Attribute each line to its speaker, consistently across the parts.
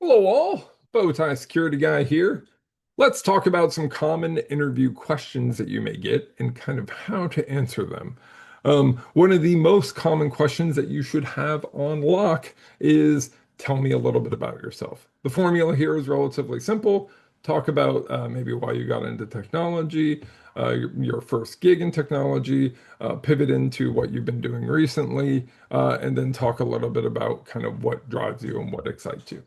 Speaker 1: Hello, all. Bowtie Security Guy here. Let's talk about some common interview questions that you may get and kind of how to answer them. One of the most common questions that you should have on lock is tell me a little bit about yourself. The formula here is relatively simple. Talk about maybe why you got into technology, your first gig in technology, pivot into what you've been doing recently, and then talk a little bit about kind of what drives you and what excites you.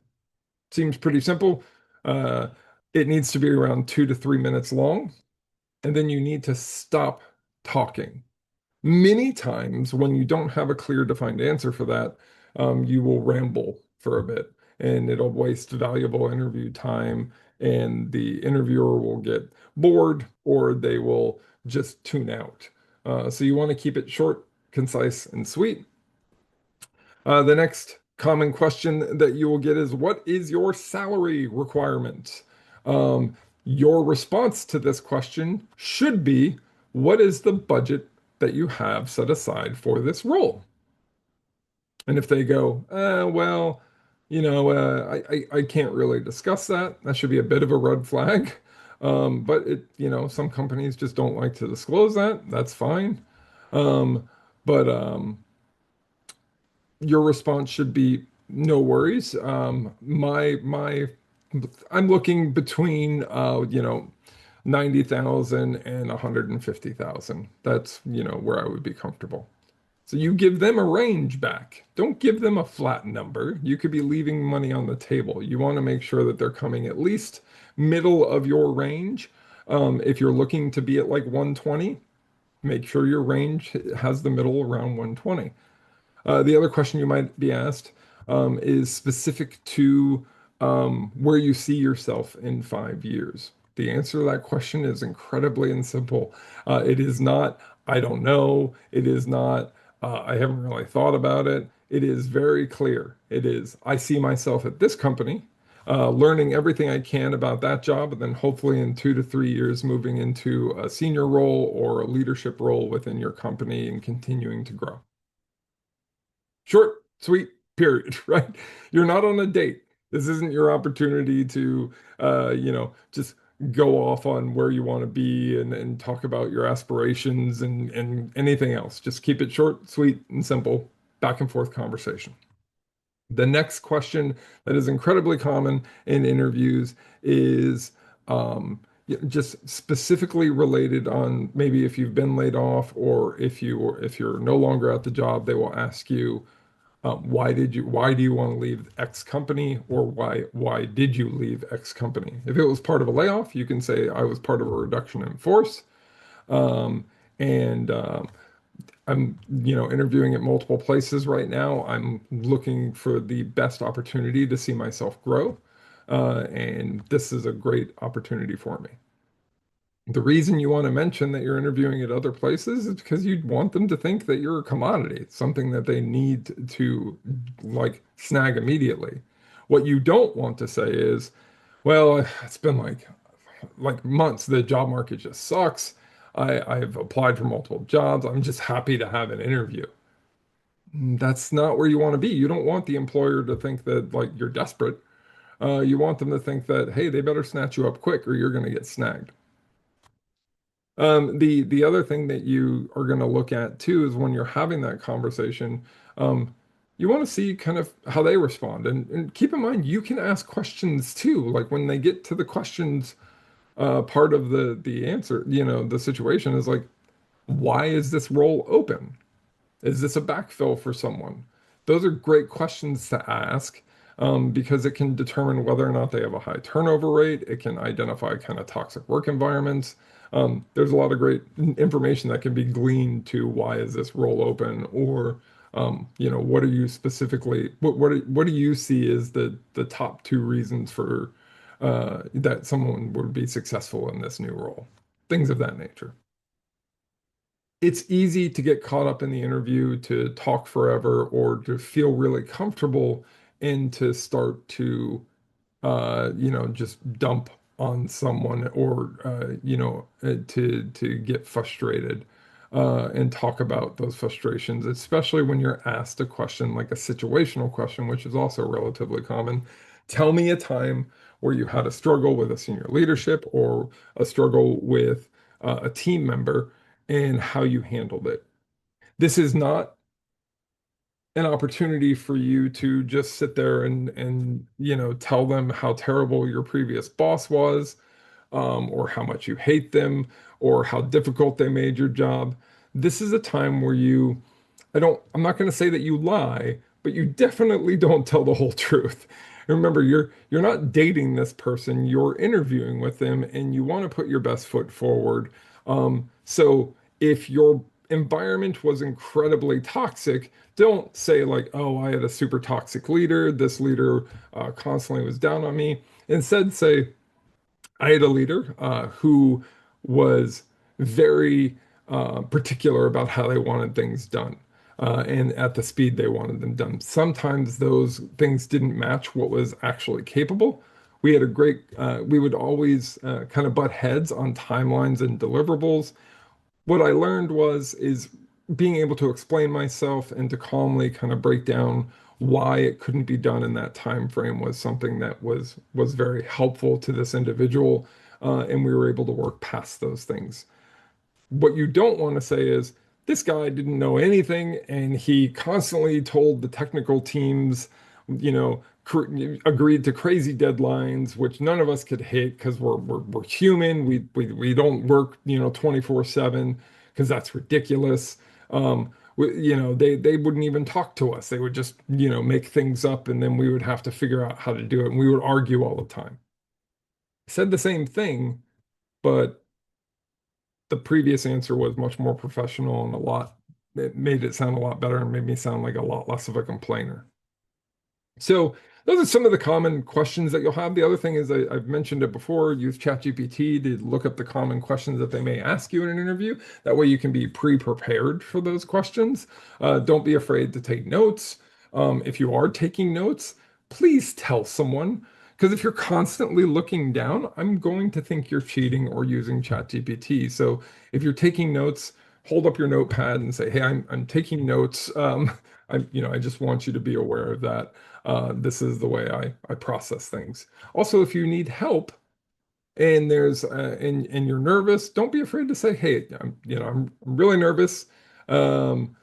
Speaker 1: Seems pretty simple. Uh, it needs to be around 2 to 3 minutes long, and then you need to stop talking. Many times, when you don't have a clear defined answer for that, you will ramble for a bit, and it'll waste valuable interview time, and the interviewer will get bored or they will just tune out. So you want to keep it short, concise, and sweet. The next common question that you will get is, what is your salary requirement? Your response to this question should be, what is the budget that you have set aside for this role? And if they go, well, I can't really discuss that. That should be a bit of a red flag. But some companies just don't like to disclose that. That's fine. Um, but your response should be no worries. I'm looking between 90,000 and 150,000. That's, where I would be comfortable. So you give them a range back. Don't give them a flat number. You could be leaving money on the table. You want to make sure that they're coming at least middle of your range. If you're looking to be at like 120, make sure your range has the middle around 120. The other question you might be asked is specific to where you see yourself in 5 years. The answer to that question is incredibly and simple. It is not, I don't know. It is not, I haven't really thought about it. It is very clear. It is, I see myself at this company, learning everything I can about that job, and then hopefully in 2 to 3 years moving into a senior role or a leadership role within your company and continuing to grow. Short, sweet, period, right? You're not on a date. This isn't your opportunity to, just go off on where you want to be and talk about your aspirations and anything else. Just keep it short, sweet, and simple, back and forth conversation. The next question that is incredibly common in interviews is just specifically related on maybe if you've been laid off or if you're no longer at the job, they will ask you, why do you want to leave X company, or why did you leave X company? If it was part of a layoff, you can say I was part of a reduction in force. And I'm, interviewing at multiple places right now. I'm looking for the best opportunity to see myself grow. And this is a great opportunity for me. The reason you want to mention that you're interviewing at other places is because you want them to think that you're a commodity, something that they need to like snag immediately. What you don't want to say is, well, it's been like months. The job market just sucks. I've applied for multiple jobs. I'm just happy to have an interview. That's not where you want to be. You don't want the employer to think that like you're desperate. You want them to think that, hey, they better snatch you up quick or you're going to get snagged. The other thing that you are going to look at too is when you're having that conversation, you want to see kind of how they respond. And keep in mind, you can ask questions too. Like when they get to the questions, part of the answer, the situation is like, why is this role open? Is this a backfill for someone? Those are great questions to ask because it can determine whether or not they have a high turnover rate. It can identify kind of toxic work environments. There's a lot of great information that can be gleaned to why is this role open, or what are you specifically, what do you see as the top two reasons for that someone would be successful in this new role? Things of that nature. It's easy to get caught up in the interview, to talk forever, or to feel really comfortable and to start to, just dump on someone, or, to get frustrated and talk about those frustrations, especially when you're asked a question like a situational question, which is also relatively common. Tell me a time where you had a struggle with a senior leadership or a struggle with a team member and how you handled it. This is not an opportunity for you to just sit there and tell them how terrible your previous boss was, or how much you hate them, or how difficult they made your job. This is a time where I'm not going to say that you lie, but you definitely don't tell the whole truth. Remember, you're not dating this person, you're interviewing with them, and you want to put your best foot forward. So if your environment was incredibly toxic, don't say like, "Oh, I had a super toxic leader. This leader constantly was down on me." Instead, say, I had a leader who was very particular about how they wanted things done, and at the speed they wanted them done. Sometimes those things didn't match what was actually capable. We would always kind of butt heads on timelines and deliverables. What I learned is being able to explain myself and to calmly kind of break down why it couldn't be done in that time frame was something that was very helpful to this individual, and we were able to work past those things. What you don't want to say is, this guy didn't know anything and he constantly told the technical teams, agreed to crazy deadlines, which none of us could hit because we're human. We don't work, 24/7 because that's ridiculous. They wouldn't even talk to us. They would just, make things up and then we would have to figure out how to do it. And we would argue all the time. Said the same thing, but the previous answer was much more professional and it made it sound a lot better and made me sound like a lot less of a complainer. So those are some of the common questions that you'll have. The other thing is I've mentioned it before, use ChatGPT to look up the common questions that they may ask you in an interview. That way you can be pre-prepared for those questions. Don't be afraid to take notes. If you are taking notes, please tell someone. Because if you're constantly looking down, I'm going to think you're cheating or using ChatGPT. So if you're taking notes, hold up your notepad and say, "Hey, I'm taking notes. I just want you to be aware of that. This is the way I process things." Also, if you need help and you're nervous, don't be afraid to say, "Hey, I'm really nervous. And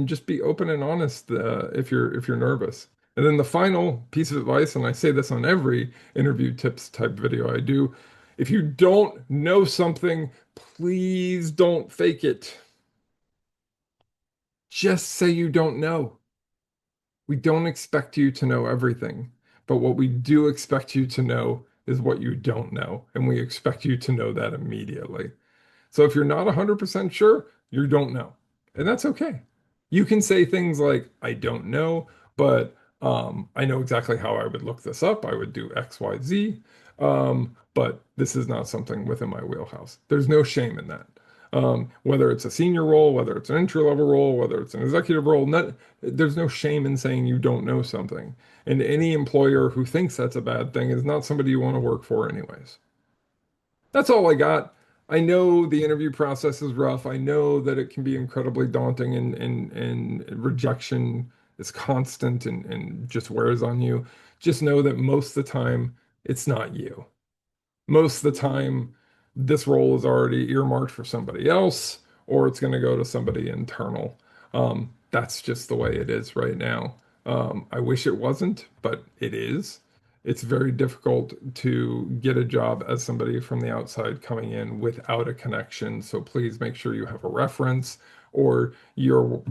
Speaker 1: just be open and honest if you're nervous." And then the final piece of advice, and I say this on every interview tips type video I do, if you don't know something, please don't fake it. Just say you don't know. We don't expect you to know everything, but what we do expect you to know is what you don't know, and we expect you to know that immediately. So if you're not 100% sure, you don't know. And that's okay. You can say things like, "I don't know, but I know exactly how I would look this up. I would do X, Y, Z. But this is not something within my wheelhouse." There's no shame in that. Whether it's a senior role, whether it's an entry-level role, whether it's an executive role, there's no shame in saying you don't know something. And any employer who thinks that's a bad thing is not somebody you want to work for anyways. That's all I got. I know the interview process is rough. I know that it can be incredibly daunting and rejection is constant and just wears on you. Just know that most of the time it's not you. Most of the time, this role is already earmarked for somebody else, or it's going to go to somebody internal. That's just the way it is right now. I wish it wasn't, but it is. It's very difficult to get a job as somebody from the outside coming in without a connection. So please make sure you have a reference or you're,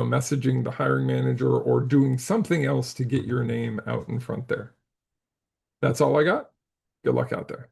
Speaker 1: messaging the hiring manager or doing something else to get your name out in front there. That's all I got. Good luck out there.